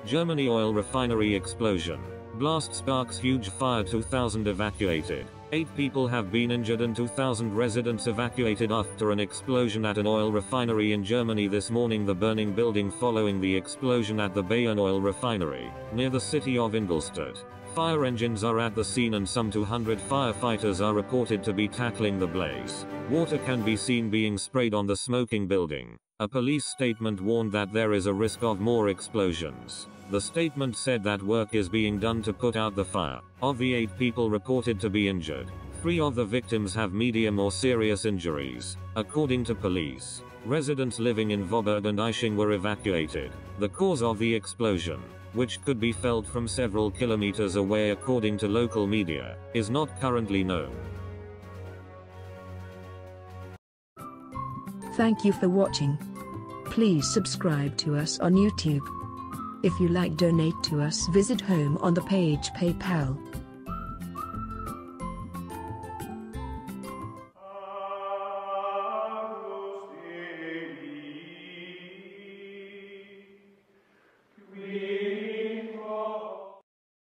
Germany oil refinery explosion. Blast sparks huge fire, 2,000 evacuated. 8 people have been injured and 2,000 residents evacuated after an explosion at an oil refinery in Germany this morning. The burning building following the explosion at the Bayern oil refinery, near the city of Ingolstadt. Fire engines are at the scene and some 200 firefighters are reported to be tackling the blaze. Water can be seen being sprayed on the smoking building. A police statement warned that there is a risk of more explosions. The statement said that work is being done to put out the fire. Of the 8 people reported to be injured, 3 of the victims have medium or serious injuries, according to police. Residents living in Voberg and Eiching were evacuated. The cause of the explosion, which could be felt from several kilometers away according to local media, is not currently known. Thank you for watching. Please subscribe to us on YouTube. If you like, donate to us, visit home on the page PayPal.